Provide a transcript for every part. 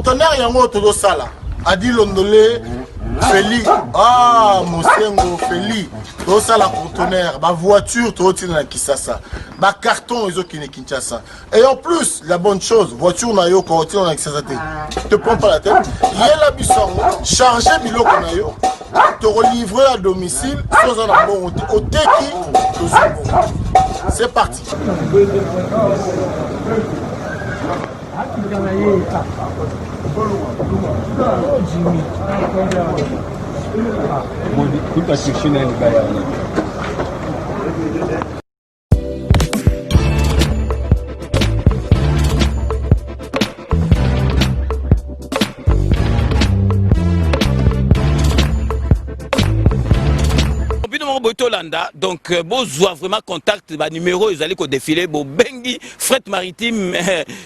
conteneur yango todo sala adi londolé Feli Mosengo Feli todo sala conteneur ba voiture todo tina Kisasa ba carton ezo kine Kinshasa et en plus la bonne chose voiture na yo ko tina Kisasa te prends pas la tête yela bisongo charger biloko na yo te relivrer à domicile sans un bon au teki c'est parti. Donc, besoin vraiment contact, numéro, ils allaient défiler, bengi, fret maritime,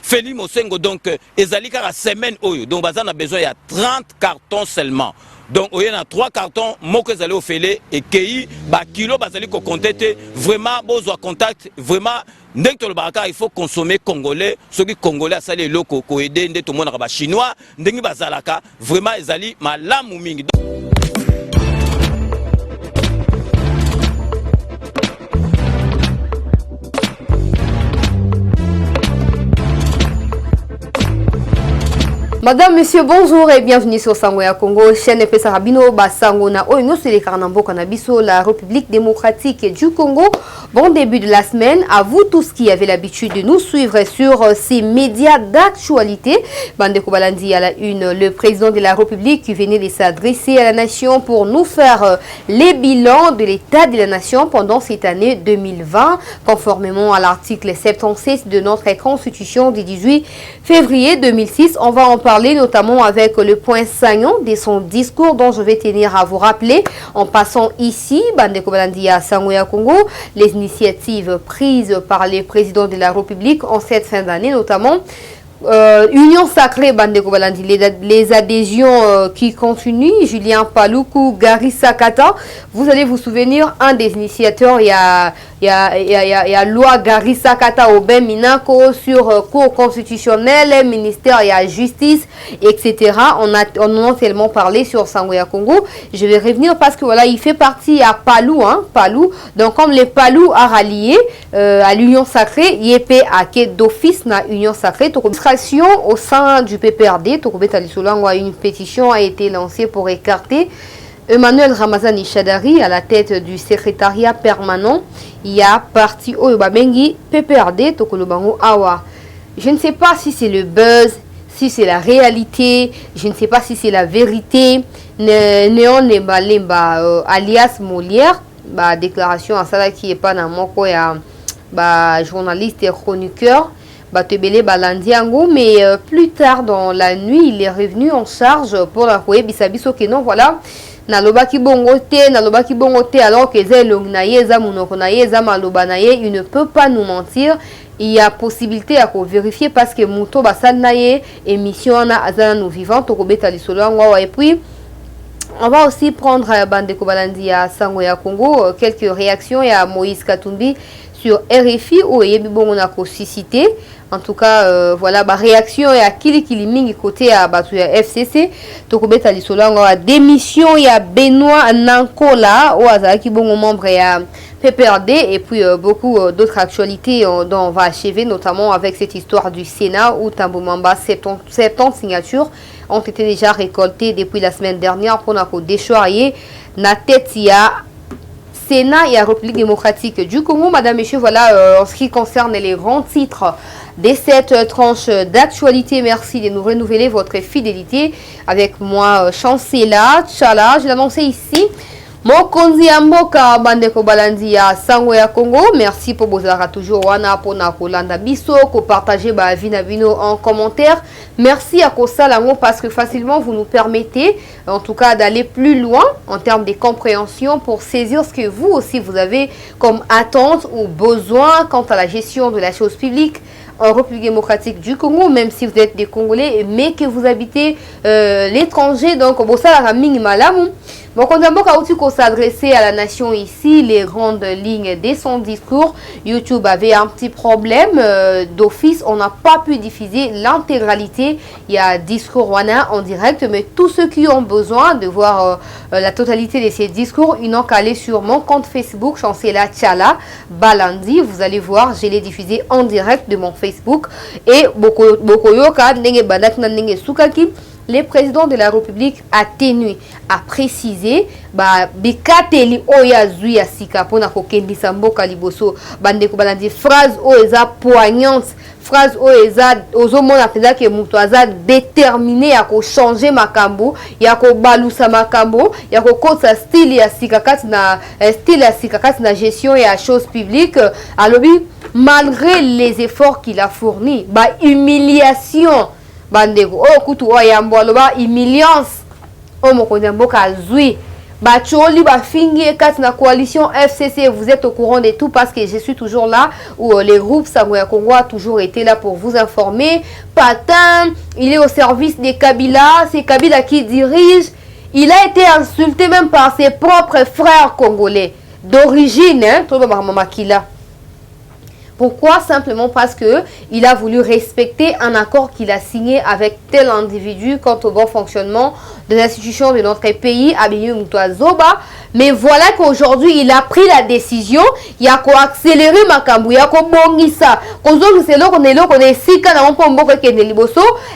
Feli Mosengo, donc, ils allaient à semaine, donc, on a besoin, il y a 30 cartons seulement. Donc, il y a 3 cartons, moi que allez au Félé, et qui, kilo, allez compter, vraiment, besoin contact, vraiment, dès que le baraka, il faut consommer congolais, ceux qui congolais, ça les locaux, qui aident tout le monde, chinois, dès que bazalaka, vraiment, ils allaient, malam ou mingi. Madame, monsieur, bonjour et bienvenue sur Sangoya Congo, chaîne Pesa Rabino, Basangona, Oino, c'est les Karnambo Kanabiso, la République démocratique du Congo. Bon début de la semaine, à vous tous qui avez l'habitude de nous suivre sur ces médias d'actualité. Bandeko Balandi à la une, le président de la République qui venait de s'adresser à la nation pour nous faire les bilans de l'état de la nation pendant cette année 2020, conformément à l'article 76 de notre constitution du 18 février 2006. On va en parler notamment avec le point saillant de son discours dont je vais tenir à vous rappeler en passant ici, Bandeko Balandi à Sangoya Congo, les initiatives prises par les présidents de la République en cette fin d'année, notamment Union Sacrée, Bandeko Balandi, les adhésions qui continuent, Julien Paluku, Gary Sakata. Vous allez vous souvenir, un des initiateurs, il y a loi Gary Sakata au Ben Minako sur cours constitutionnel, ministère, il y a justice, etc. On en a tellement parlé sur Sangoya Congo. Je vais revenir parce que voilà, il fait partie à Palou, Palou. Donc comme les Palou a rallié à l'Union Sacrée, YP a d'office na Union Sacrée. Au sein du PPRD, une pétition a été lancée pour écarter Emmanuel Ramazani Chadari à la tête du secrétariat permanent. Il y a parti au Babengi PPRD Tokolobango Awa. Je ne sais pas si c'est le buzz, si c'est la réalité, je ne sais pas si c'est la vérité. Néon Lemba alias Molière, déclaration à ça qui est pas dans mon coin, journaliste et chroniqueur. Batebele Balandiango, mais plus tard dans la nuit, il est revenu en charge pour la Koué Bisabiso Kenon. Voilà, Nalobaki Bongote, alors que il ne peut pas nous mentir. Il y a possibilité à vérifier parce que Mouto Basanaye, émission à nous vivants, Tokobeta Lissolango, et puis. On va aussi prendre Bandeko Balandi à Sangoya Congo, quelques réactions à Moïse Katumbi sur RFI où il y a cité. En tout cas, voilà, réaction et à Kilimingi côté à FCC. Tokobeta Lissolango à démission, il y a Benoît Nankola, ou Azaki Bongo membre et à PPRD, et puis beaucoup d'autres actualités dont on va achever, notamment avec cette histoire du Sénat où Tamboumamba, 70 signatures ont été déjà récoltées depuis la semaine dernière pour nous déchoyer. Na tête, il y a Sénat et la République démocratique du Congo. Madame, Messieurs, voilà en ce qui concerne les grands titres de cette tranche d'actualité. Merci de nous renouveler votre fidélité avec moi, Chancela Tchala. Je l'ai annoncé ici. Mokonzi Amboka Bandeko Balandi à Sangoya Congo. Merci pour vos arrêts toujours wana pour na kolanda biso ko partager ba vinabino en commentaire. Merci à Kosalango parce que facilement vous nous permettez en tout cas d'aller plus loin en termes de compréhension pour saisir ce que vous aussi vous avez comme attente ou besoin quant à la gestion de la chose publique en République démocratique du Congo, même si vous êtes des Congolais, mais que vous habitez l'étranger, donc bon, ça la ramine malamu. Bon, quand on s'adresser à la nation ici, les grandes lignes de son discours, YouTube avait un petit problème d'office, on n'a pas pu diffuser l'intégralité. Il y a discours en direct, mais tous ceux qui ont besoin de voir la totalité de ces discours, ils n'ont qu'à aller sur mon compte Facebook, Chancela Tchala Balandi. Vous allez voir, je l'ai diffusé en direct de mon Facebook. Et Bokoyoka, Nenge Badak Nenge Sukaki, le président de la République a tenu à préciser bikateli oya zuya sika pona kokendisa mboka liboso bandeko balandi phrase oeza poignante, phrase oeza ozomona peza ke mutu aza déterminé ya ko changer makambo, ya ko balusa makambo, ya ko kotsa style ya sika kati na gestion ya choses publiques. Alobi malgré les efforts qu'il a fournis, humiliation bandeko o kutu o yambo aloba humiliance o mokonzi mboka azui bacholi bafingi kati na coalition FCC. Vous êtes au courant de tout parce que je suis toujours là, où les groupes Sango ya Congo a toujours été là pour vous informer. Patin, il est au service des Kabila, c'est Kabila qui dirige. Il a été insulté même par ses propres frères congolais d'origine, hein, Makila. Pourquoi? Simplement parce que il a voulu respecter un accord qu'il a signé avec tel individu quant au bon fonctionnement des institutions de notre pays, Abiyu Mutwazoba. Mais voilà qu'aujourd'hui, il a pris la décision, il a accéléré Makambu, il a bongisa.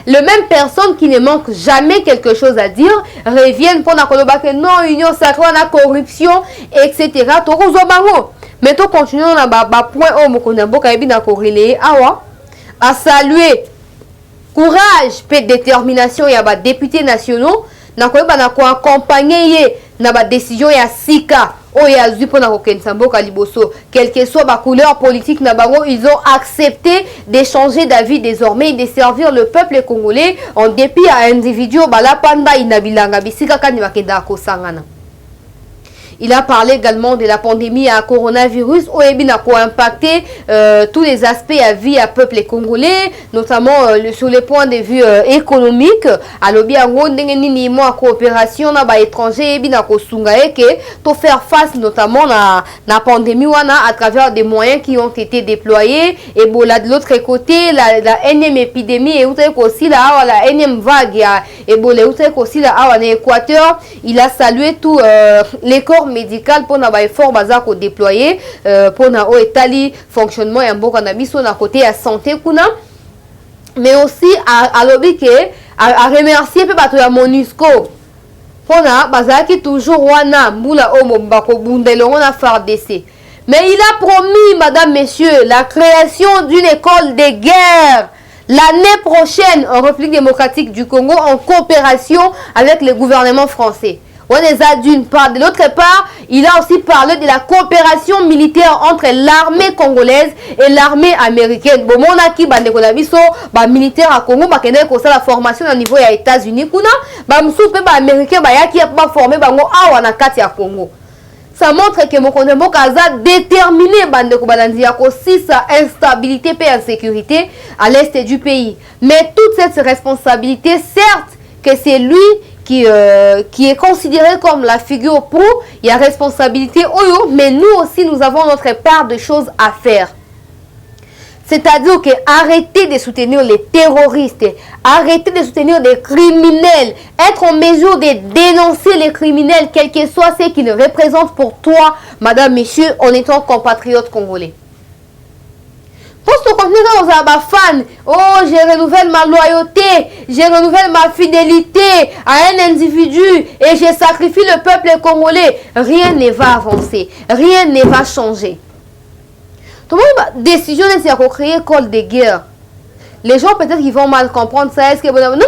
Le même personne qui ne manque jamais quelque chose à dire reviennent pour que non, union sacrée, la corruption, etc. Mais tout continuons à point au Mokonamboka et bien à saluer courage et détermination et à députés nationaux na ko accompagner na décision ya sika o ya zupo na kokensamboka liboso, quelle que soit ma couleur politique na bango, ils ont accepté d'échanger d'avis désormais et de servir le peuple congolais en dépit à individu bala panda inabilanga bisika kani makenda ko sangana. Il a parlé également de la pandémie à coronavirus où il a impacté tous les aspects à vie à peuple congolais, notamment sur les points de vue économiques. À l'objet en coopération na étranger et pour faire face notamment à la pandémie à travers des moyens qui ont été déployés. Et bon, là de l'autre côté, la énième épidémie et aussi la énième vague et bon, aussi en Équateur, il a salué tout les corps médical pour na effort bazako déployer pour na o etali fonctionnement ya mboka na biso na côté ya santé kuna, mais aussi à lobby que à remercier pe bato ya MONUSCO pour na bazaki toujours wana mbula o mbako bundelongo na FARDC. Mais il a promis, madame, messieurs, la création d'une école de guerre l'année prochaine en République démocratique du Congo en coopération avec le gouvernement français. On les a d'une part. De l'autre part, il a aussi parlé de la coopération militaire entre l'armée congolaise et l'armée américaine. Bon, mon aki bandeko na biso ba militaire à Congo ba kende ko la formation au niveau ya États-Unis kuna ba msupe ba américain ba yaki ba former bango awa na kati ya Congo. Ça montre que Mokonde Mboka a déterminé bandeko balandi ya ko si sa instabilité et insécurité à l'est du pays. Mais toute cette responsabilité, certes que c'est lui qui est considéré comme la figure pro, il y a responsabilité, mais nous aussi, nous avons notre part de choses à faire. C'est-à-dire que arrêtez de soutenir les terroristes, arrêtez de soutenir des criminels, être en mesure de dénoncer les criminels, quel que soit ce qu'ils représentent pour toi, madame, monsieur, en étant compatriote congolais. Pour ce contenu, on a fan. Oh, je renouvelle ma loyauté, je renouvelle ma fidélité à un individu et je sacrifie le peuple congolais. Rien ne va avancer, rien ne va changer. Tout le monde décision c'est de créer une école de guerre. Les gens peut-être qu'ils vont mal comprendre ça. Est-ce que non.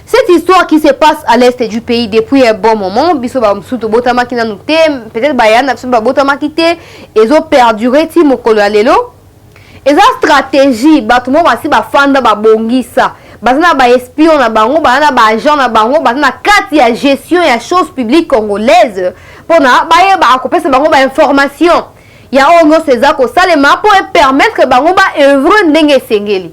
Cette histoire qui se passe à l'est du pays depuis un bon moment, peut-être Bayana, ils ont perduré Timokolo Alelo. Et la stratégie, tout le monde va se faire ba bongisa. Bazana ba espion na bango, bazana ba agent na bango, bazana carte ya gestion ya choses publiques congolaises. Pour na ba accompagner bango ba information. ya ongo seza ko salema pour permettre bango ba œuvre ndenge sengeli.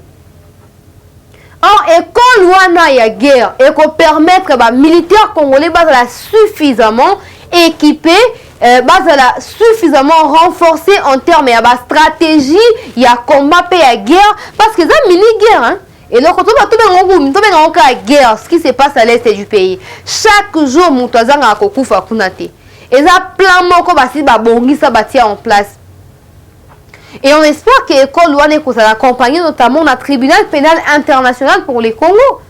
Or école wana ya guerre et ko permettre ba militaires congolais ba suffisamment équipés, suffisamment renforcés en termes de stratégie, il y a combat et la guerre, parce que c'est une mini-guerre. Hein? Et donc, quand on a guerre, ce qui se passe à l'est du pays, chaque jour, on a un koufa kunate. Et ça, plein de en place. Et on espère que l'école va accompagner notamment le tribunal pénal international pour les Congo.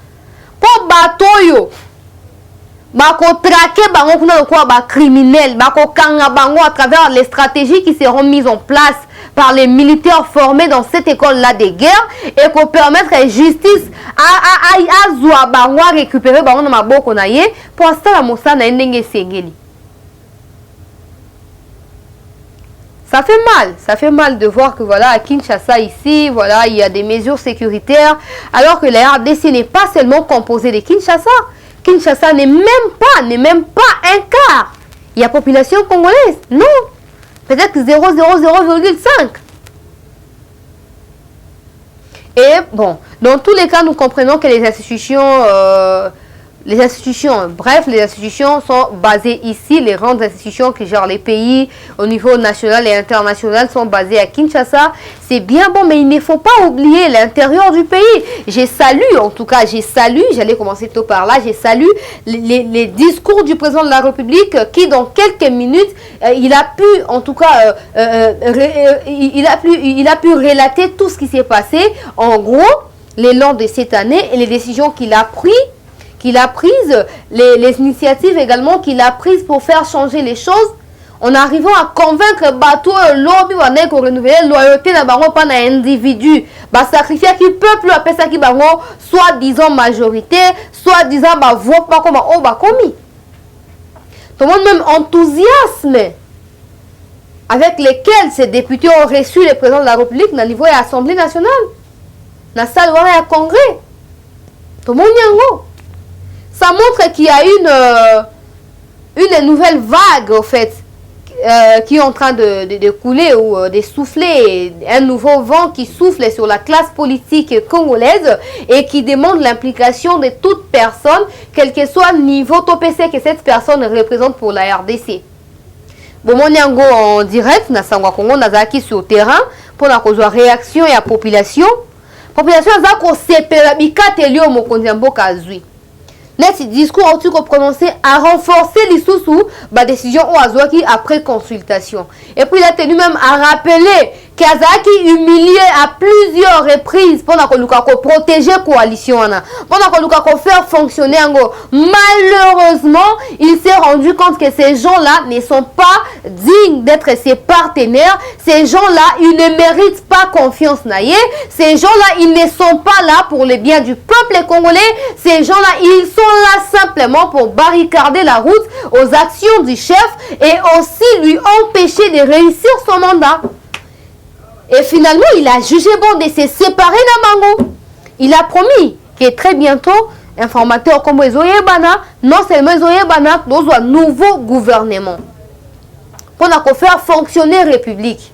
Pour bateau, bako traquer bango kuna quoi ba criminel bako kanga bango à travers les stratégies qui seront mises en place par les militaires formés dans cette école là de guerre et pour permettre la justice à zwa bango récupérer bango na maboko na ye pour ça la mossa na ndenge sengeli. Ça fait mal de voir que voilà à Kinshasa ici, voilà, il y a des mesures sécuritaires alors que la RDC n'est pas seulement composée de Kinshasa. Kinshasa n'est même pas un quart. Il y a population congolaise. Non. Peut-être 0,0,5. Et bon, dans tous les cas, nous comprenons que les institutions, sont basées ici. Les grandes institutions qui gèrent les pays au niveau national et international sont basées à Kinshasa. C'est bien bon, mais il ne faut pas oublier l'intérieur du pays. J'allais commencer tôt par là, j'ai salué les discours du président de la République qui, dans quelques minutes, il a pu, en tout cas, il a pu relater tout ce qui s'est passé, en gros, l'élan de cette année et les décisions qu'il a prises, les initiatives également qu'il a prises pour faire changer les choses, en arrivant à convaincre bateau lobby wana ko renouveler loyauté na bango pas na individu ba sacrifier qui peuple appelle ça qui bango soit disant majorité, soit disant ba voix pas comme au ba komi. Tout le monde même enthousiasme avec lesquels ces députés ont reçu le président de la République na niveau de l'Assemblée nationale, na salle à congrès. Tout le monde yango. Ça montre qu'il y a une nouvelle vague au fait qui est en train de couler ou de souffler, un nouveau vent qui souffle sur la classe politique congolaise et qui demande l'implication de toute personne, quel que soit le niveau TOPC que cette personne représente pour la RDC. Bon, mon yango en direct, na sangwa Congo, nazaki sur terrain pour la réaction et la population. Population zako sepela bikate lio mokonzi mboka azui. Net discours au-dessus qu'on prononçait a renforcé l'issous la décision au Azouaki après consultation. Et puis il a tenu même à rappeler qu'Azaki humilié à plusieurs reprises pendant qu'on nous a protégé la coalition. Pendant qu'on nous a fait fonctionner. Malheureusement, il s'est rendu compte que ces gens-là ne sont pas dignes d'être ses partenaires. Ces gens-là, ils ne méritent pas confiance. Ces gens-là, ils ne sont pas là pour le bien du peuple congolais. Ces gens-là, ils sont là simplement pour barricader la route aux actions du chef et aussi lui empêcher de réussir son mandat. Et finalement, il a jugé bon de se séparer d'Amango. Il a promis que très bientôt, informateur comme Ezoyebana, non seulement Ezoyebana, dans un nouveau gouvernement pour faire fonctionner la République.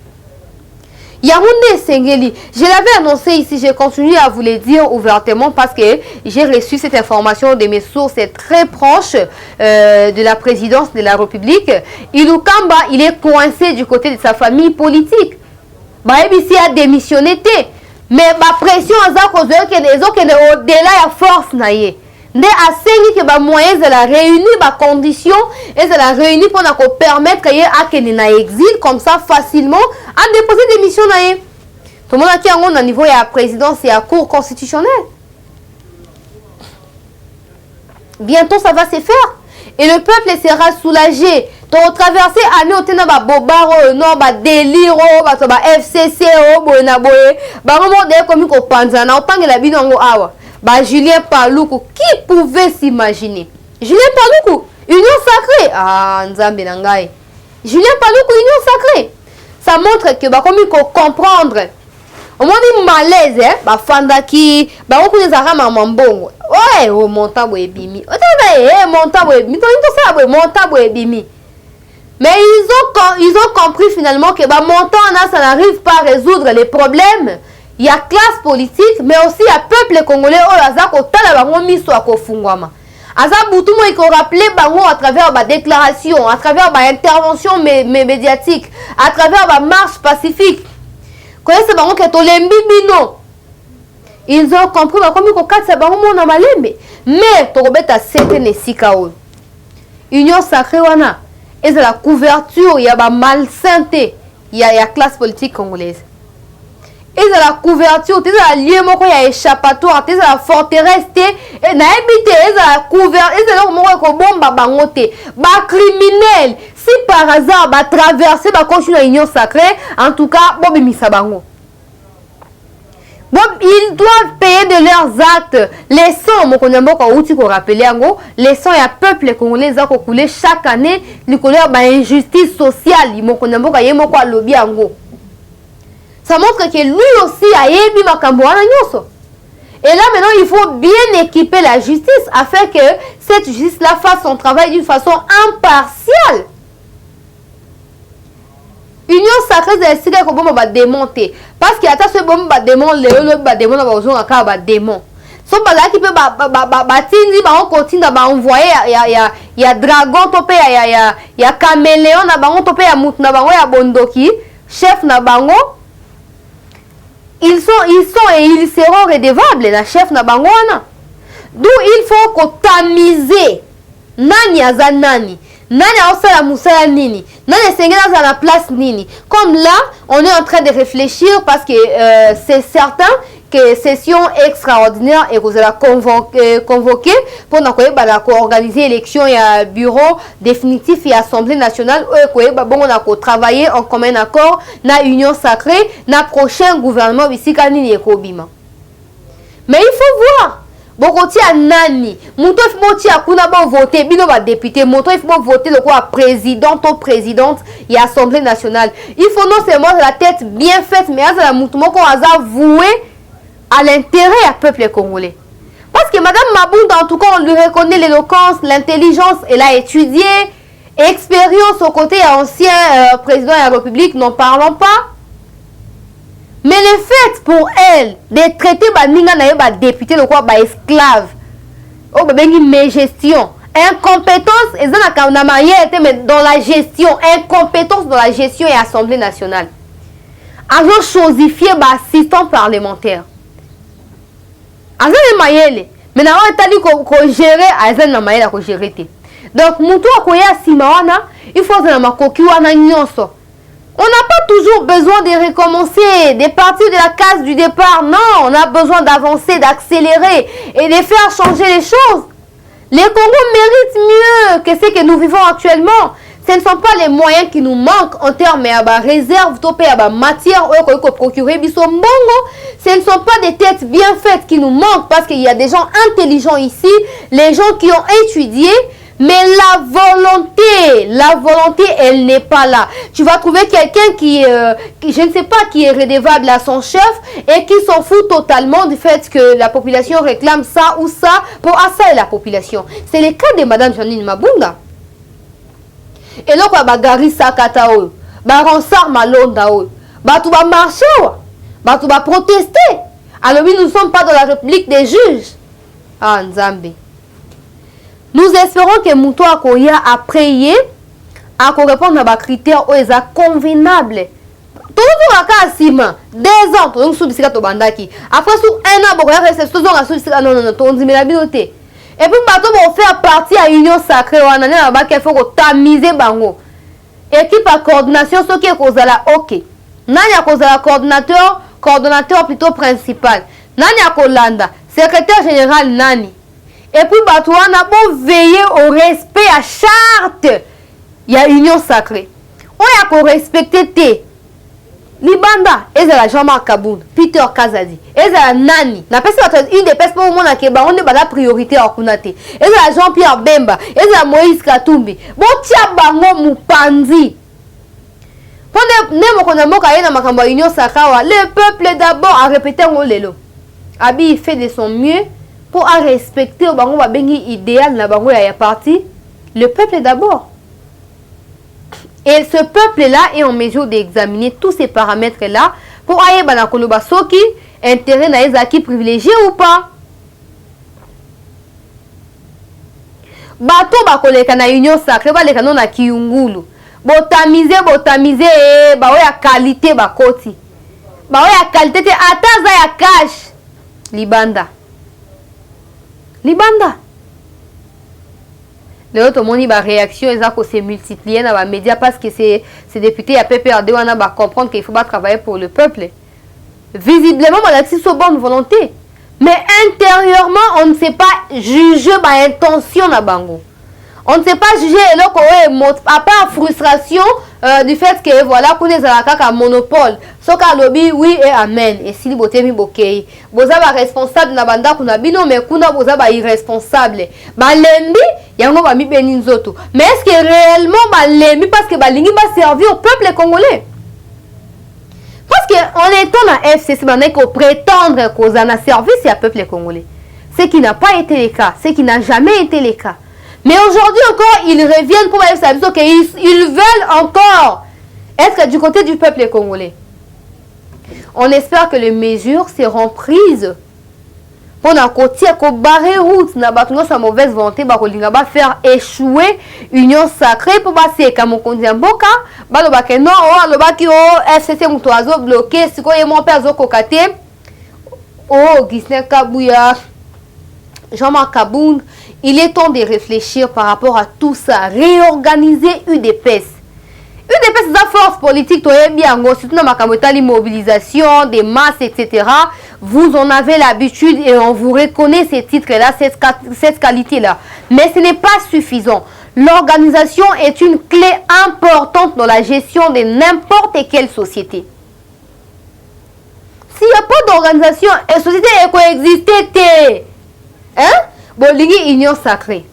Yaoundé Sengeli, je l'avais annoncé ici, j'ai continué à vous le dire ouvertement parce que j'ai reçu cette information de mes sources très proches de la présidence de la République. Ilukamba, il est coincé du côté de sa famille politique. Baebisi a démissionné, mais la pression a au-delà de la force. Ne a saigné que les moyens de la réunir, les conditions et de la réunir pour permettre qu'il y ait un exil comme ça facilement à déposer des missions. Tout le monde qui est au niveau de la présidence et à la cour constitutionnelle. Bientôt ça va se faire. Et le peuple sera soulagé. Tu as traversé l'année où tu as bobaro, non, délire, FCC, Julien Paluku, qui pouvait s'imaginer? Julien Paluku, union sacrée. Ah, Nzambe Nangai. Julien Paluku, union sacrée. Ça montre que comme il faut comprendre. Au moins dit malaise, hein, fandaki, on connaît ça mamambongo. Ouais, oh monta bo ebimi. Otaba monta bo ebimi. To ça bo monta bo ebimi. Mais ils ont compris finalement que montant ça n'arrive pas à résoudre les problèmes. Il y a classe politique, mais aussi il y a peuple congolais qui il faut rappeler à travers ma déclaration, à travers ma intervention médiatique, à travers ma marche pacifique. Ils ont compris mais Union sacrée et la couverture, il y a la malsainteté, il y a la classe politique congolaise. Et la couverture, il y a lieu échappatoire, il y a la forteresse, et na habité, la couverture, et la criminel. Si par hasard, traverser, continuer l'union sacrée, en tout cas, ils doivent payer de leurs actes. Les sons, les sons, il y a peuple congolais qui coulé chaque année, il y a une injustice sociale. Ça montre que lui aussi a émis Makamboana Nyoso. Et là maintenant, il faut bien équiper la justice afin que cette justice-là fasse son travail d'une façon impartiale. Union sacrée de l'Estika qu'on va démonter. Parce qu'il y a ce bon démon, le démon va démon. So là qui peut batindi on continue à envoyer il y a dragon topé il y a caméléon na bango topé ya mutu na bango ya bondoki chef na bango. Ils sont et ils seront redevables la chef na bango wana. D'où il faut qu'on tamiser nani aza nani. Nani aosala musala nini. Nani sengena za la place nini. Comme là, on est en train de réfléchir parce que c'est certain que session extraordinaire et vous allez convoquer pour organiser l'élection et un bureau définitif et assemblée nationale où on travailler en commun accord na union sacrée na prochain gouvernement ici kanini ekobima. Mais il faut voir Bokoti a nani Mouto il faut akuna ba voter bino ba député Mouto il faut voter le quoi président ou présidente et assemblée nationale. Il faut non seulement la tête bien faite mais à la mouto moko aza voué à l'intérêt du peuple congolais. Parce que Madame Mabunda, en tout cas, on lui reconnaît l'éloquence, l'intelligence, elle a étudié, expérience aux côtés ancien président de la République, n'en parlons pas. Mais le fait pour elle de traiter les députés de quoi esclaves, mais gestion, incompétence, et dans la gestion, incompétence dans la gestion et assemblée nationale. Alors, chosifier assistant parlementaire. Azan mayele mais na tali ko gérer azan na mayela ko gérer te. Donc mutu akoya simawana il faut na makoki wana nyonso. On n'a pas toujours besoin de recommencer, de partir de la case du départ. Non, on a besoin d'avancer, d'accélérer et de faire changer les choses. Les Congos méritent mieux que ce que nous vivons actuellement. Ce ne sont pas les moyens qui nous manquent en termes de réserve, de matière, de procurer bisou mbongo. Ce ne sont pas des têtes bien faites qui nous manquent parce qu'il y a des gens intelligents ici, les gens qui ont étudié, mais la volonté, elle n'est pas là. Tu vas trouver quelqu'un qui, je ne sais pas, qui est redevable à son chef et qui s'en fout totalement du fait que la population réclame ça ou ça pour assailler la population. C'est le cas de Madame Janine Mabunda. Et là, on va gari sakata oyo, ba ronsar malonda oyo, ba tu vas marcher, ba tu vas protester. Alors oui, nous ne sommes pas dans la République des juges. Ah, Nzambe. Nous espérons que Mouto Akoya a prié, à répondre à des critères où ils sont convenables. Tout le monde a 6 mois, 2 ans, tout le monde sous bisika to bandaki. Après sous 1 an, bon, reste tout le monde sous bisika non, tout le monde la bibliothèque. Et puis, bateau vont faire partie à l'union sacrée. On a qu'il faut tamiser bango. Équipe à coordination, ce qui est cause la ok. Nani a cause la coordonnateur plutôt principal. Nani a kolanda, secrétaire général nani. Et puis, bateau on a beau veiller au respect à charte. Il y a union sacrée. On a qu'au respecter tes. Libanda, ezala Jean-Marc Kabound, Peter Kazadi, ezala Nani. Na personne une des personnes pour moi qui ba on est la priorité à Kunate. Ezala Jean-Pierre Bemba, ezala Moïse Katumbi. Bon tia bango mupanzi. Pendant nemo konamo ka na makambo union sakawa, le peuple d'abord a répété ngolelo. Abi il fait de son mieux pour à respecter bango ba bengi idéal na bango ya parti, le peuple d'abord. Et ce peuple-là est en mesure d'examiner tous ces paramètres-là pour aller à Koloba Soki, intérêt na ezaki privilégié ou pas. Bato bakoleka na union sacrée baleka non na Kiungulu. Botamize ba ya qualité bakoti. Ba ya qualité te ataza ya cash. Libanda. L'autre moni ba réaction ezako se multiplier na ba médias parce que ces députés à PPRD on a comprendre qu'il faut pas travailler pour le peuple. Visiblement Malaxi so bonne volonté. Mais intérieurement, on ne sait pas juger ma intention na bango. On ne sait pas juger à part frustration du fait que voilà qu'on est à monopole. So ka lobby oui et amen. Et si boté mi bokei. Boza ba responsable na banda kuna bino mais kuna boza ba irresponsable. Ba lembi yango ba mi beni nzoto. Mais est-ce que réellement ba lembi parce que ba lingi ba servir au peuple congolais? Parce qu'en étant dans FCC, on est qu'on prétendre qu'on a un service à peuple congolais. Ce qui n'a pas été le cas, ce qui n'a jamais été le cas. Mais aujourd'hui encore, ils reviennent pour faire service, ils veulent encore être du côté du peuple congolais. On espère que les mesures seront prises pour na côté ko barrer route na bato sa mauvaise volonté ba kolinga ba faire échouer union sacrée pour passer comme konzi mboka ba lo ba ke non o lo ba ki o FCC muto azo bloqué siko ye mon père zo kokate o Gisne Kabuya Jean-Marc Kabound. Il est temps de réfléchir par rapport à tout ça, réorganiser UDPS. UDPS c'est la force politique, surtout dans ma mobilisation des masses, etc. Vous en avez l'habitude et on vous reconnaît ces titres-là, cette qualité-là. Mais ce n'est pas suffisant. L'organisation est une clé importante dans la gestion de n'importe quelle société. S'il n'y a pas d'organisation, la société est coexistée. Hein? Bon, l'union sacrée.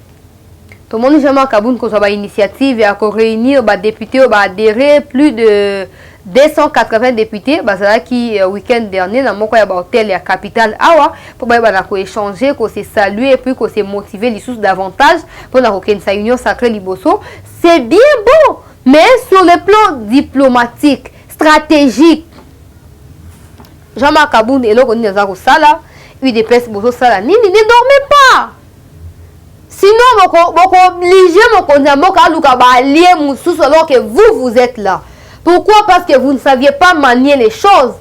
Tout le monde jamais Kaboun qu'on soit initiative et à réunir les députés ou adhérer plus de 280 députés c'est là qui week-end dernier dans mon hôtel et à capitale awa pour échanger qu'on s'est salué et puis qu'on s'est motivé les sources davantage pour la union sacrée liboso. C'est bien beau, mais sur le plan diplomatique, stratégique, Jean-Marc Kaboun et l'autre on sala UDPS bozo sala ne dormez pas. Sinon, vous obligez à allier alors que vous êtes là. Pourquoi? Parce que vous ne saviez pas manier les choses.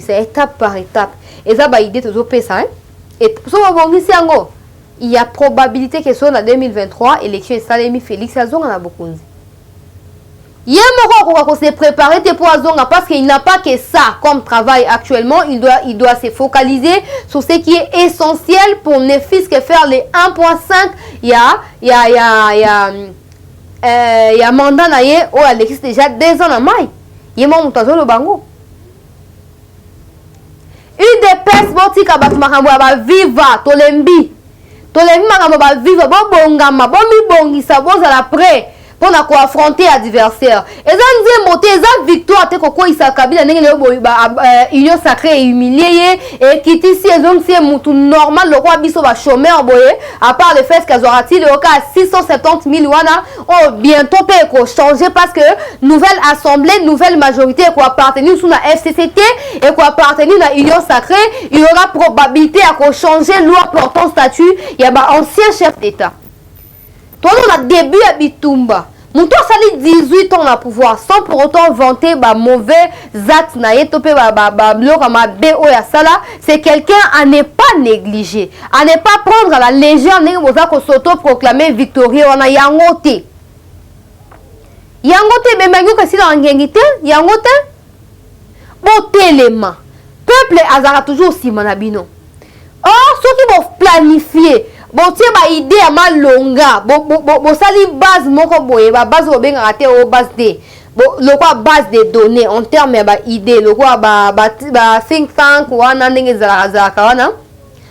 C'est étape par étape. Et ça, il y a probabilité que ce soit en 2023, élection Salemi Félix Azonga Bokunzi. Il y a un moment se préparer pour Azonga parce qu'il n'a pas que ça comme travail actuellement. Il doit se focaliser sur ce qui est essentiel pour ne fût-ce que faire les 1.5. Il y a mandat naïe où Alexis déjà 2 ans à maille. Il y a mon tazo le bango. Une des personnes qui va vivre tolembi makambo ba vivre bon bongama bon mi bongisa bon à l'après. Pour affronter adversaire. Et ça nous monter ça victoire te koko isa kabila ndenge union sacrée humilié et qui ici donc c'est mutu normal le roi biso ba chômeur boye à part le fait qu'ils aura il au cas 670 000 wana oh bientôt peut changer parce que nouvelle assemblée nouvelle majorité quoi appartenir sous la FCCT et quoi appartenir à union sacrée il y aura probabilité à changer loi portant statut il y a ba ancien chef d'état. On a début à Bitumba. Mon tour sali 18 ans à pouvoir sans pour autant vanter mauvais actes naïe topé c'est quelqu'un à ne pas négliger, à ne pas prendre à la légère qu'on s'auto-proclamer victorieux on a yangote. Yangote mais mango que si dans ngengité yangote bon téléma. Peuple azara toujours si manabino. Or ceux qui vont planifier bon tiens ba idée à mal longa bon sali base moko boye ba base obenga raté au base de le quoi base de données en termes ba idée le quoi ba think tank wana ndenge za kawana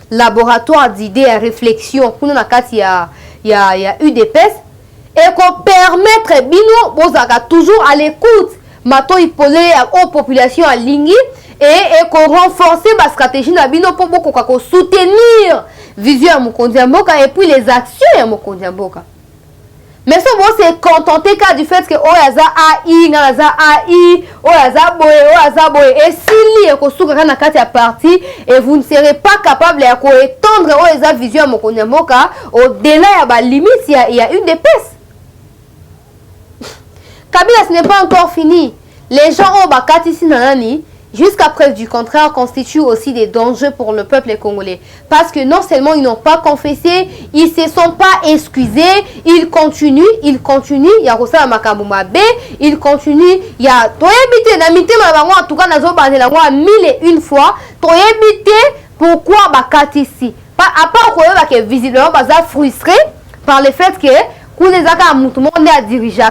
laboratoire d'idées et réflexion kuna na kati ya UDPS et qu'on permettre bino bozaka toujours à l'écoute mato ipolé aux populations à lingi et qu'on renforcer ma stratégie na bino pour beaucoup soutenir vision ya mokonzi ya mboka et puis les actions ya mokonzi ya mboka. Mais ça vous se contenter car du fait que oyaza AI ngalaza AI oyaza boye et si li ko suka na kati ya parti et vous ne serez pas capable ya ko étendre oyaza vision ya mokonzi ya mboka au-delà ya ba limite ya une d'épaisse. Kabila, ce n'est pas encore fini. Les gens au bakati sinanani jusqu'à preuve du contraire, constituent aussi des dangers pour le peuple congolais. Parce que non seulement ils n'ont pas confessé, ils ne se sont pas excusés, ils continuent, il y a Rosa Makambouma B, ils continuent, il y a Toyebite, Namite Mabango, en tout cas, Nazo Banelango, 1001 fois, Toyebite, pourquoi Bakati ici? À part que visiblement, Baza frustré par le fait que Kounezaka Moutoumon a dirigé,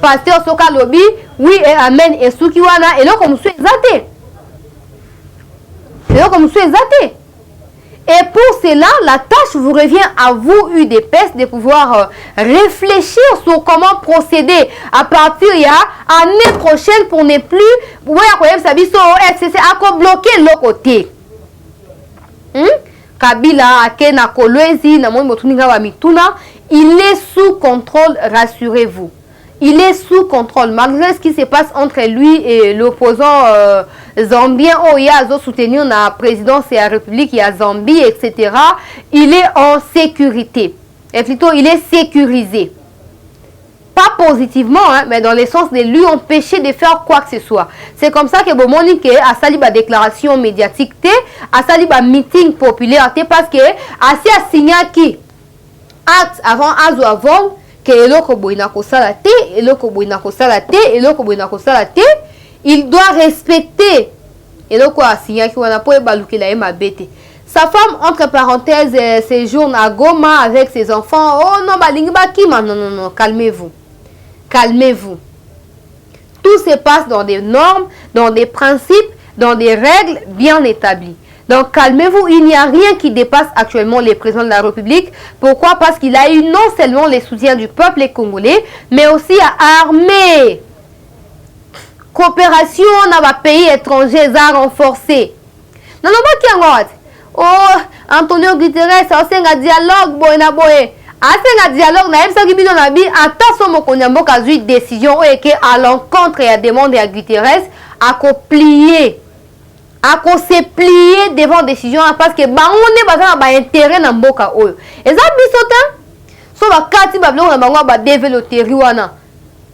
Pasteur Soka Lobby, oui et amen, et Soukiwana, et là, comme je suis exalté. Et pour cela, la tâche vous revient à vous, UDPS, de pouvoir réfléchir sur comment procéder à partir de l'année prochaine pour ne plus bloquer le côté. Kabila, Akena, Kolwezi, il est sous contrôle, rassurez-vous. Il est sous contrôle, malgré ce qui se passe entre lui et l'opposant zambien, il a soutenu la présidence et la République, il y a Zambie, etc. Il est en sécurité. Et plutôt, il est sécurisé. Pas positivement, hein, mais dans le sens de lui empêcher de faire quoi que ce soit. C'est comme ça que Bomonique a sali ba déclaration médiatique, a sali ba meeting populaire, parce que assez a signé qui acte avant azo avant que eloko boina kosala te, eloko boina kosala te, eloko boina kosala te, il doit respecter eloko a signé qui wana po ebalukela e mabete. Sa femme, entre parenthèses, séjourne à Goma avec ses enfants. Oh non, balingi bakima. Non, calmez-vous. Calmez-vous. Tout se passe dans des normes, dans des principes, dans des règles bien établies. Donc calmez-vous, il n'y a rien qui dépasse actuellement les présidents de la République. Pourquoi? Parce qu'il a eu non seulement les soutiens du peuple congolais, mais aussi à armer. Coopération dans les pays étrangers à renforcer. Non, qui en oh, Antonio Guterres, c'est un dialogue, boyna boye. C'est un dialogue, naïm sa gibi na bi, attention mon konyambo kazu décision et que à l'encontre et à demande à Guterres à plier, à se plier devant décision parce que ba on est bazana ba intérêt na mboka oyo. Et ça bisotin, so ba kati ba blo na bango ba développer riwana.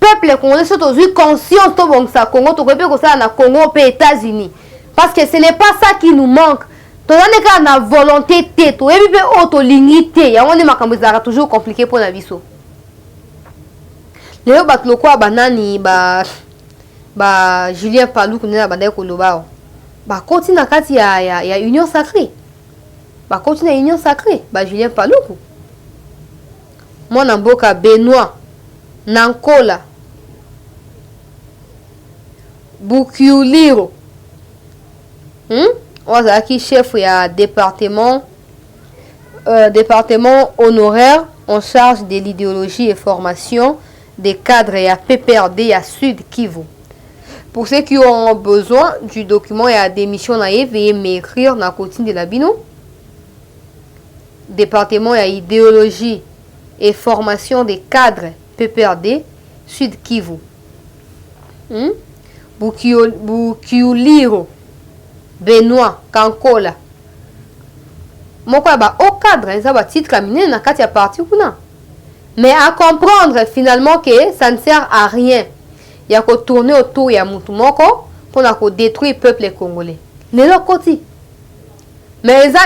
Peuple congolais sont aujourd'hui conscient to bon ça Congo to ko ça na Congo et États-Unis. Parce que ce n'est pas ça qui nous manque. Toza na volonté te to ebi pe autolimité ya on makambo zara toujours compliqué pour la biso. Leo batloko banani ba Julien Palou kunena bandai kolobao. Ba continue kati ya union sacrée. Ba continue union sacrée ba Julien Palou. Mwana mboka Benoît Nankola Bukiuliro. Qui chef ya département honoraire en charge de l'idéologie et formation des cadres et à PPRD à Sud Kivu. Pour ceux qui ont besoin du document et à démission, veuillez m'écrire dans la cotine de la Bino. Département et à idéologie et formation des cadres PPRD Sud Kivu. Bukiuliro Benoît Kankola. Moko ba au cadre, ça va titre caminé na kati ya parti kuna. Mais à comprendre finalement que ça ne sert à rien. Il y a qu'à tourner autour ya mutu moko pour na ko détruire peuple congolais. Les autres côté. Mais ça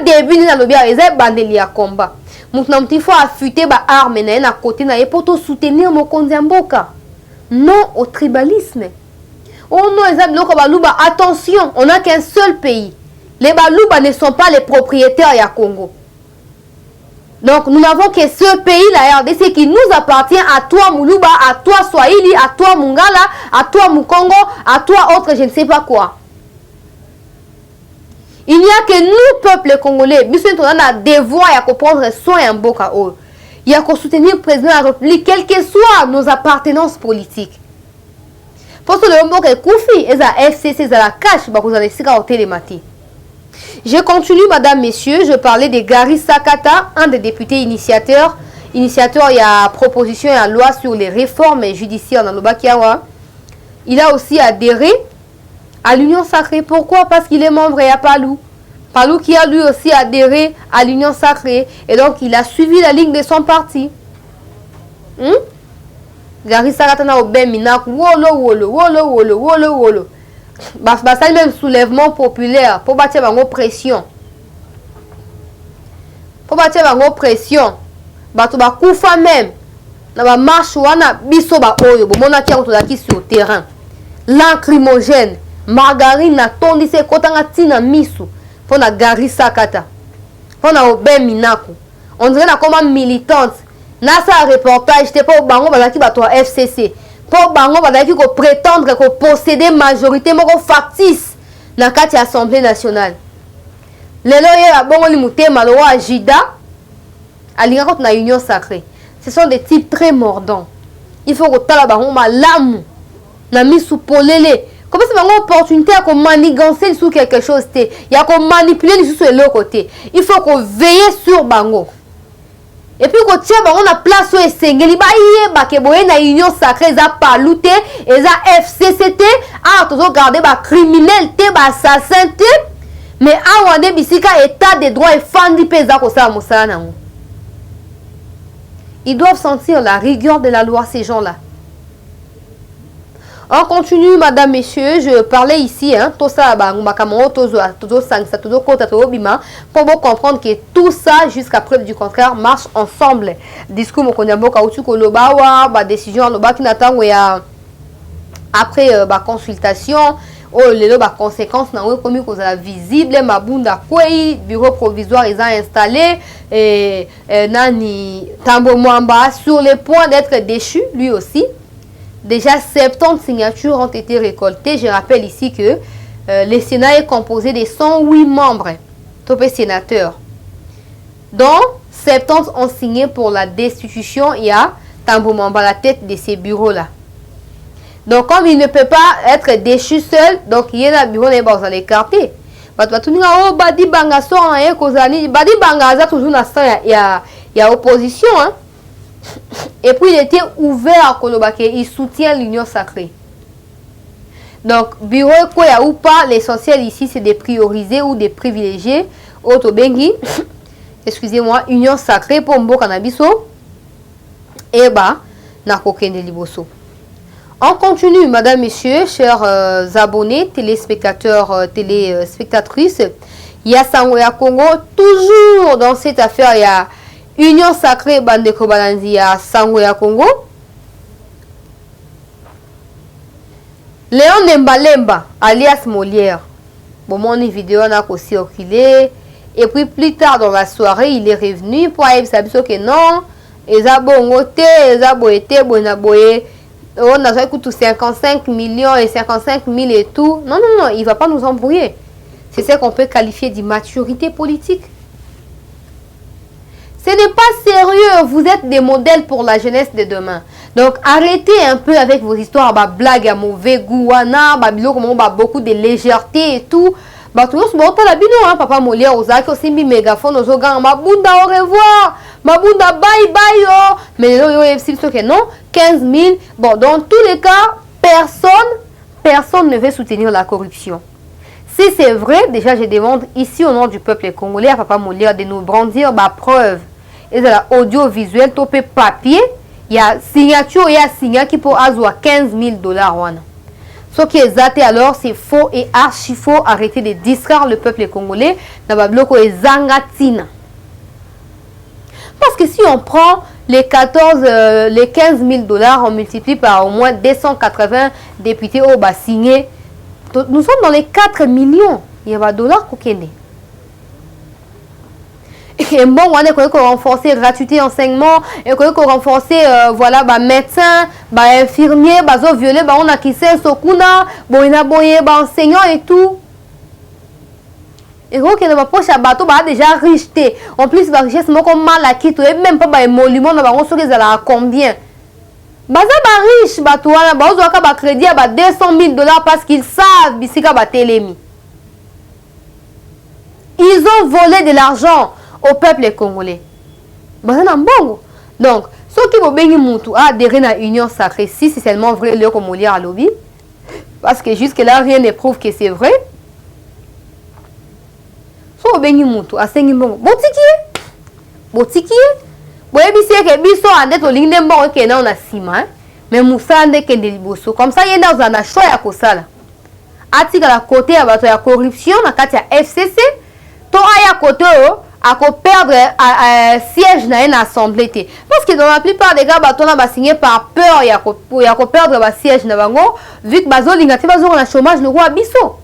début na lobia, ça bandeli ya combat. Mutu na mutu faut affûter ba arme na côté na pour to soutenir mokonzi mboka. Non au tribalisme. Oh non, attention, on n'a qu'un seul pays. Les Balouba ne sont pas les propriétaires ya Congo. Donc nous n'avons que ce pays, la RDC, qui nous appartient à toi Moulouba, à toi Swahili, à toi Mungala, à toi Mukongo, à toi autre, je ne sais pas quoi. Il n'y a que nous, peuple congolais, on a des voix à prendre soin en Boka. Il y a qu'à soutenir le président de la République, quelles que soient nos appartenances politiques. Parce que le mot est Koufi, et la FCC, et la cache, vous allez se au télématique. Je continue, madame, messieurs. Je parlais de Gary Sakata, un des députés initiateurs. Initiateur, il y a proposition et loi sur les réformes judiciaires dans le Bakiawa. Il a aussi adhéré à l'Union Sacrée. Pourquoi? Parce qu'il est membre et à Palou. Palou qui a lui aussi adhéré à l'Union Sacrée. Et donc, il a suivi la ligne de son parti. Gary Sakata na oben minak wolo. Ça même soulèvement populaire pour bâtir une oppression. Pour bâtir une oppression. Bato ba kufa même. Na ba marche wana biso ba oyo bo mona kia otolaki sur terrain. Lacrymogène, margarine na tondi se kotanga tina misu. Pour na Gary Sakata. Pour na oben minaku. On dirait na comme militante. Na sa reportage te pour bango bazaki bato FCC. Pour bango bazaki ko prétendre ko posséder majorité moko factice na kati Assemblée nationale. Lelo ye bongo limutema lo wa Jida alinga contre la Union Sacrée. Ce sont des types très mordants. Il faut que tala bango malamu na misu polele. Comme c'est une opportunité à manigancer sur quelque chose, il y a qu'on manipuler sur l'autre côté. Il faut qu'on veille sur bango. Et puis quand tiens on a place où esengeli ba yeba ke boye na Union Sacrée za paluté et za FCCT ah toujours garder ba criminel te ba assassin te mais a wande bisika état de droit et fandi pe za ko sa mosala nango. Ils doivent sentir la rigueur de la loi, ces gens-là. On continue, madame, messieurs. Je parlais ici, tout ça, pour vous comprendre que tout ça, jusqu'à preuve du contraire, marche ensemble. Discours, décision, après consultation, les conséquences visible, Mabunda Kwei, bureau provisoire, ils ont installé, Nani Tambo Mwamba sur le point d'être déchu, lui aussi. Déjà 70 signatures ont été récoltées. Je rappelle ici que le Sénat est composé de 108 membres, topé sénateurs, dont 70 ont signé pour la destitution. Il y a Tambo Mwamba à la tête de ces bureaux-là. Donc, comme il ne peut pas être déchu seul, donc il y a un bureau qui va l'écarter. Badi Banga toujours il y a opposition. Hein? Et puis il était ouvert à Kolobake, il soutient l'Union Sacrée. Donc, bureau quoi ou pas, l'essentiel ici c'est de prioriser ou de privilégier Auto Bengi, excusez-moi, Union Sacrée pour Mbo Cannabiso et bah, Nakokende Liboso. On continue, madame, messieurs, chers abonnés, téléspectateurs, téléspectatrices. Il y a Sangoya Congo, toujours dans cette affaire, il y a Union Sacrée Bandeko Balanzi, il y a Sangoya Congo. Léon Nembalemba, alias Molière. Bon, mon vidéo on a aussi circulé. Et puis plus tard dans la soirée, il est revenu pour aller savoir que non, ils ont bongoté, ils ont boité, bonaboye. On a coûté 55 millions et 55 000 et tout. Non, non, non, il ne va pas nous embrouiller. C'est ce qu'on peut qualifier d'immaturité politique. Ce n'est pas sérieux. Vous êtes des modèles pour la jeunesse de demain. Donc, arrêtez un peu avec vos histoires, blagues à mauvais goût, beaucoup de légèreté et tout. Papa Molière, Ozaki, aussi mis mégaphone, Ozogan, Mabunda, au revoir. Mabunda, bye bye, oh. Mais non, 15 000. Bon, dans tous les cas, personne ne veut soutenir la corruption. Si c'est vrai, déjà, je demande ici au nom du peuple congolais à Papa Molière de nous brandir ma preuve. Et de la audiovisuel, topé papier, il y a signature, il y a signature qui peut avoir 15 000 $. Ce qui est zaté alors, c'est faux et archi faux. Arrêtez de distraire le peuple congolais. Parce que si on prend les 15 000 $, on multiplie par au moins 280 députés au bas signé. Nous sommes dans les 4 millions. Il y a $. Et bon, on est renforcer gratuité enseignement, et qu'on renforcer voilà médecins, infirmiers, violés, on a qui sait sokuna, enseignants et tout. Et donc il va proche à bateau déjà richeté. En plus la richesse comme mal acquis, et même pas émolument on sur les à combien. Riche bateau là, crédit à 200 000 $ parce qu'ils savent bisika télémi. Ils ont volé de l'argent au peuple congolais. Donc, ceux qui vont adhérer à l'Union sacrée, si c'est seulement vrai, le comme à lobby, parce que jusque-là, rien ne prouve que c'est vrai. So bengi mutu asengi mbongo botiki boyebisi ke biso ande to lingde mbongo ke na ona sima mais musande ke de liboso comme ça yenda uzana choix ya kosala atika la côté ya bato ya corruption na kati ya FCC to aya côté à perdre siège na une assemblée té parce que dans la plupart des cas bato na ba signé par peur ya ko perdre ba siège na bango vu que bazo linga te bazo na chômage le roi biso.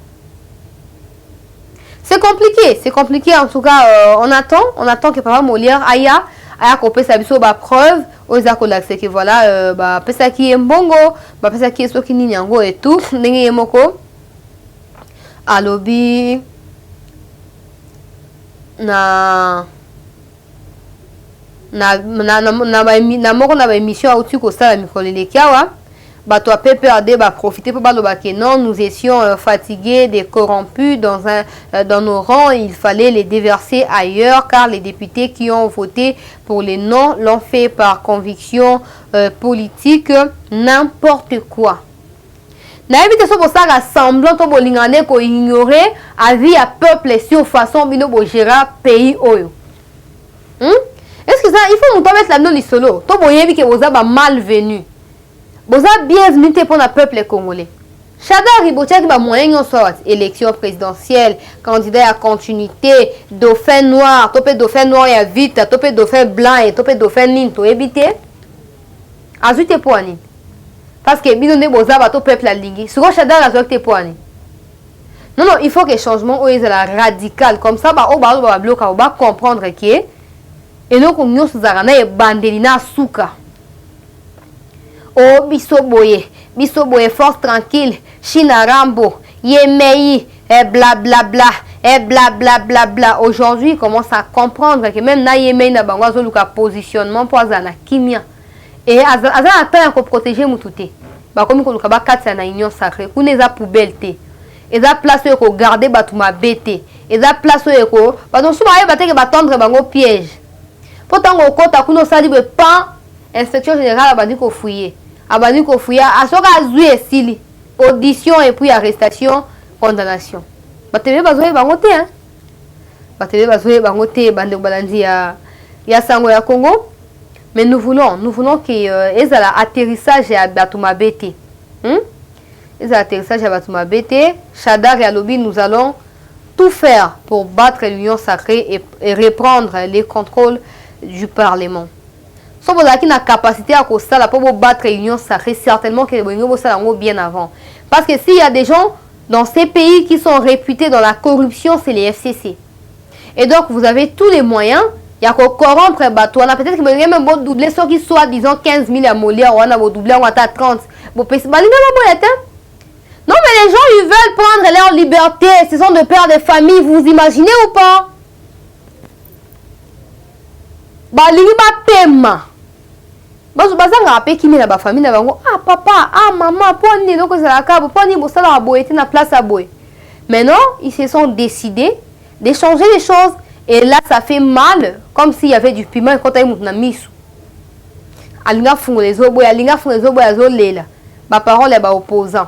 C'est compliqué en tout cas. On attend que Papa Molière aya copé sa biso ba preuve aux accolades que voilà ba pesa ki mbongo ba pesa ki so ki ninyango et tout ndenge yemoko alobi na moko na ba émission auti ko sala mikolele kiawa bato à PPRD va profiter pour baloba que non, nous étions fatigués, des corrompus dans nos rangs, il fallait les déverser ailleurs car les députés qui ont voté pour les non l'ont fait par conviction politique, n'importe quoi. N'invite ça pour ça rassemblant to bolingane ko ignorer avis à peuple sur façon bino bo gérer pays oyo. Est-ce que ça il faut monter mettre la non solo to boyebi que vous avez malvenu. Vous avez bienvenue pour le peuple congolais. Chadar Ribotia qui va moyen soit élection présidentielle, candidat à continuité, dauphin noir, topé dauphin noir et vite, topé dauphin blanc et topé dauphin ninto éviter. Ajoutez pour ani. Parce que bidon de boza va to peuple la ligue. Sur Chadar ajoutez pour ani. Non, il faut que changement est la radical comme ça ba ba bloquer on va comprendre que et nous comme nous zarana et bandelina souka. Oh, bisoboye, force tranquille, China Rambo, Yemei, et blablabla, et blablabla. Aujourd'hui, il commence à comprendre que même na Yemei na bangozo luka positionnement pour azana kimia. Et azana attend pour protéger mutute. Ba comme ko luka ba katsa na union sacrée, ku neza poubelle te. Eza place ko garder batuma bete. Eza place ko ba donc souvent ba te ba tendre bango piège. Pourtant ko kota kuno sali be pan inspection générale abandi ko fouiller. Abandi ko fouiller asoka azui esili audition et puis arrestation condamnation. Batebe bazoye bango te hein. Batebe bazoye bango te bande balandi ya sango ya Congo. Mais nous voulons que ezala atterrissage ya batuma bete. Ezala atterrissage ya batuma bete, Chadar et Alobi nous allons tout faire pour battre l'union sacrée et reprendre les contrôles du Parlement. Si vous avez la capacité à battre l'union sacrée, certainement que vous allez bien avant. Parce que s'il y a des gens dans ces pays qui sont réputés dans la corruption, c'est les FCC. Et donc, vous avez tous les moyens. Il y a qu'à corrompre les bateaux. Peut-être que vous avez même doubler ceux qui soit, disons, 15 000 à Molière, ou on a doubler, on a 30. Non, mais les gens, ils veulent prendre leur liberté. Ce sont des pères de famille. Vous imaginez ou pas? Ah papa, ah maman, maintenant ils se sont décidés d'échanger les choses et là ça fait mal comme s'il y avait du piment quand il y a misu alinga fungo les oboy alinga fungo les oboy azolela ba parole ba opposant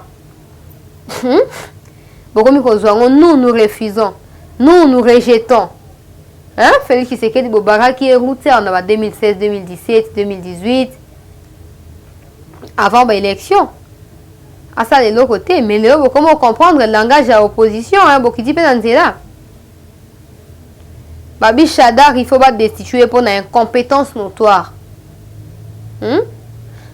nous refusons, nous rejetons. Hein? Félix Tshisekedi Bobara qui est routé en 2016, 2017, 2018. Avant l'élection. À ça, de l'autre côté. Mais comment comprendre le langage de l'opposition? Hein? Bokidi Penanzela. Babi Chadar, il faut pas destituer pour une incompétence notoire.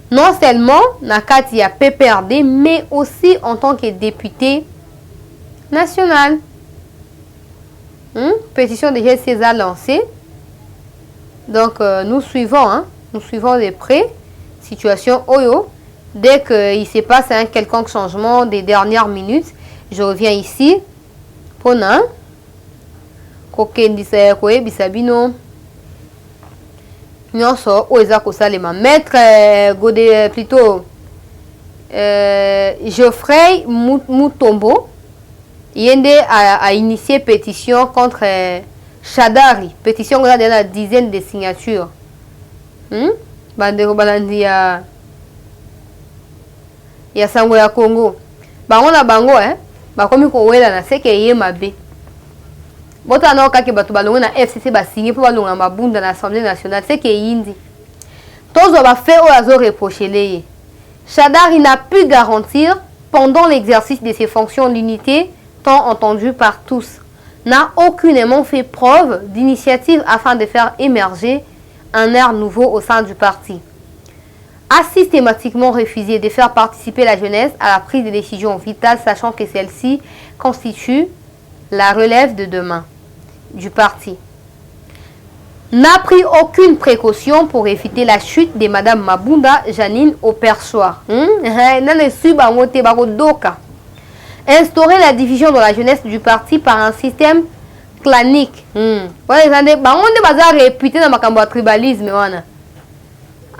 Non seulement Nakati a PPRD, mais aussi en tant que député national. Pétition de César lancée. Donc nous suivons de près situation Oyo. Dès qu'il se passe un quelconque changement des dernières minutes, je reviens ici pour bisabino nyonso oeza kosalema maître Godé plutôt Geoffrey Mutombo Yende a initié pétition contre Shadari. Pétition qui a une dizaine de signatures. Bandeko balandi ya sango ya Congo. Bango na bango bakomi ko wela na seke ye mabe. Bota na okake bato balongo na FCC ba signé pour balonga mabunda na Assemblée nationale seke yindi. Tozo ba fait o azo reprocher leye. Shadari n'a pu garantir pendant l'exercice de ses fonctions l'unité tant entendue par tous. N'a aucunement fait preuve d'initiative afin de faire émerger un air nouveau au sein du parti. A systématiquement refusé de faire participer la jeunesse à la prise de décisions vitales, sachant que celle-ci constitue la relève de demain du parti. N'a pris aucune précaution pour éviter la chute de Madame Mabunda Janine au perchoir. Instaurer la division de la jeunesse du parti par un système clanique. Réputé dans ma tribalisme.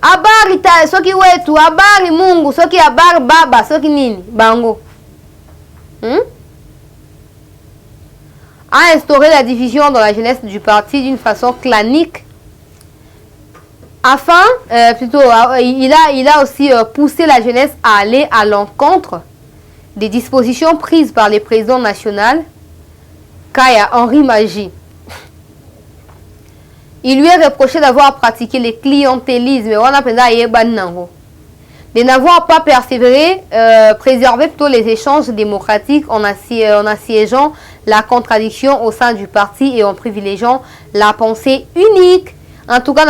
Abari ta soki wetu, abari Mungu, soki abari baba, soki nini, bango. A instauré la division dans la jeunesse du parti d'une façon clanique. Afin, il a aussi poussé la jeunesse à aller à l'encontre des dispositions prises par les présidents nationaux, Kaya Henri Magie. Il lui est reproché d'avoir pratiqué le clientélisme, de n'avoir pas persévéré, préservé plutôt les échanges démocratiques en assiégeant la contradiction au sein du parti et en privilégiant la pensée unique. En tout cas,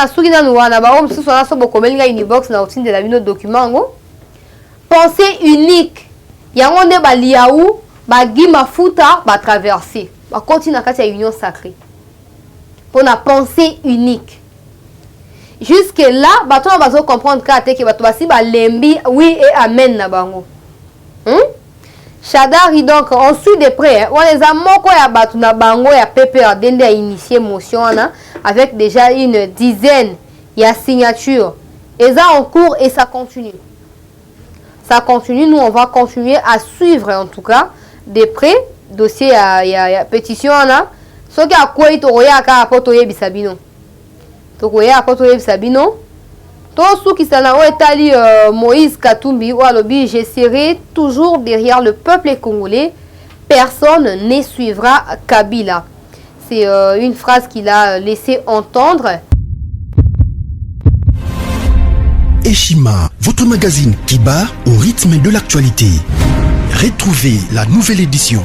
pensée unique. Yangonde baliaou, bagima futa, ba traverser. Ba continue à la union sacrée. Pour la pensée unique. Jusque là, bato na bazo comprendre que bato basi ba lembi oui et amen na bango. Shadari donc on suit de près, on les a moko ya bato na bango ya PPR dende a initié motion avec déjà une dizaine ya signatures. Et ça en cours et ça continue. Ça continue, nous on va continuer à suivre en tout cas de près dossier ya pétition là. Ce qui a quoi il toya ka apotoye bisabino. Tokoya apotoye bisabino. To sou qui sana o etali Moïse Katumbi ou alobi je serai toujours derrière le peuple congolais. Personne ne suivra Kabila. C'est une phrase qu'il a laissé entendre. Eshima, votre magazine qui bat au rythme de l'actualité. Retrouvez la nouvelle édition.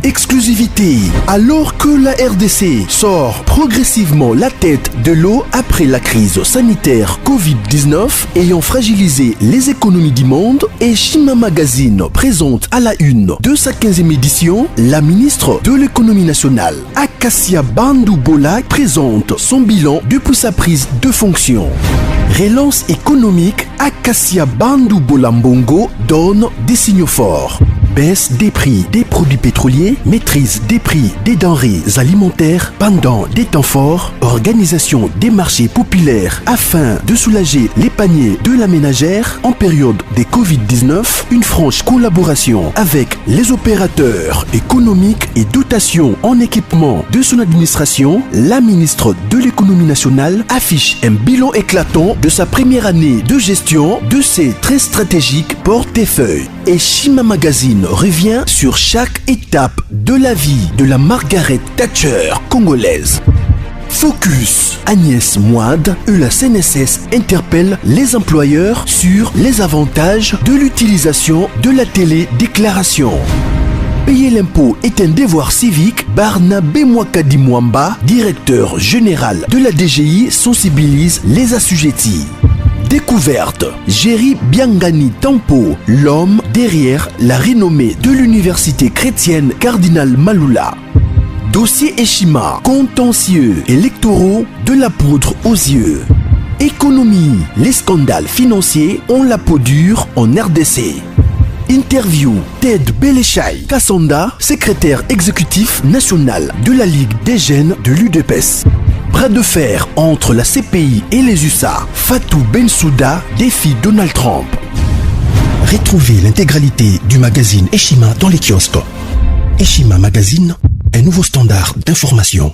Exclusivité, alors que la RDC sort progressivement la tête de l'eau après la crise sanitaire Covid-19 ayant fragilisé les économies du monde, Eshima Magazine présente à la une de sa 15e édition la ministre de l'économie nationale, Akassia Bandou-Bola, présente son bilan depuis sa prise de fonction. Relance économique, Akassia Bandou-Bola Mbongo donne des signaux forts. Baisse des prix des produits pétroliers, maîtrise des prix des denrées alimentaires pendant des temps forts, organisation des marchés populaires afin de soulager les paniers de la ménagère en période de Covid-19, une franche collaboration avec les opérateurs économiques et dotation en équipement de son administration, la ministre de l'économie nationale affiche un bilan éclatant de sa première année de gestion de ses très stratégiques portefeuilles. Eshima Magazine revient sur chaque étape de la vie de la Margaret Thatcher congolaise. Focus, Agnès Moide et la CNSS interpellent les employeurs sur les avantages de l'utilisation de la télédéclaration. Payer l'impôt est un devoir civique. Barnabé Mwakadi Mwamba, directeur général de la DGI, sensibilise les assujettis. Découverte, Jerry Biangani Tampo, l'homme derrière la renommée de l'université chrétienne Cardinal Malula. Dossier Eshima, contentieux électoraux, de la poudre aux yeux. Économie, les scandales financiers ont la peau dure en RDC. Interview, Ted Belechai Kassonda, secrétaire exécutif national de la Ligue des jeunes de l'UDPS. Bras de fer entre la CPI et les USA. Fatou Bensouda défie Donald Trump. Retrouvez l'intégralité du magazine Eshima dans les kiosques. Eshima Magazine, un nouveau standard d'information.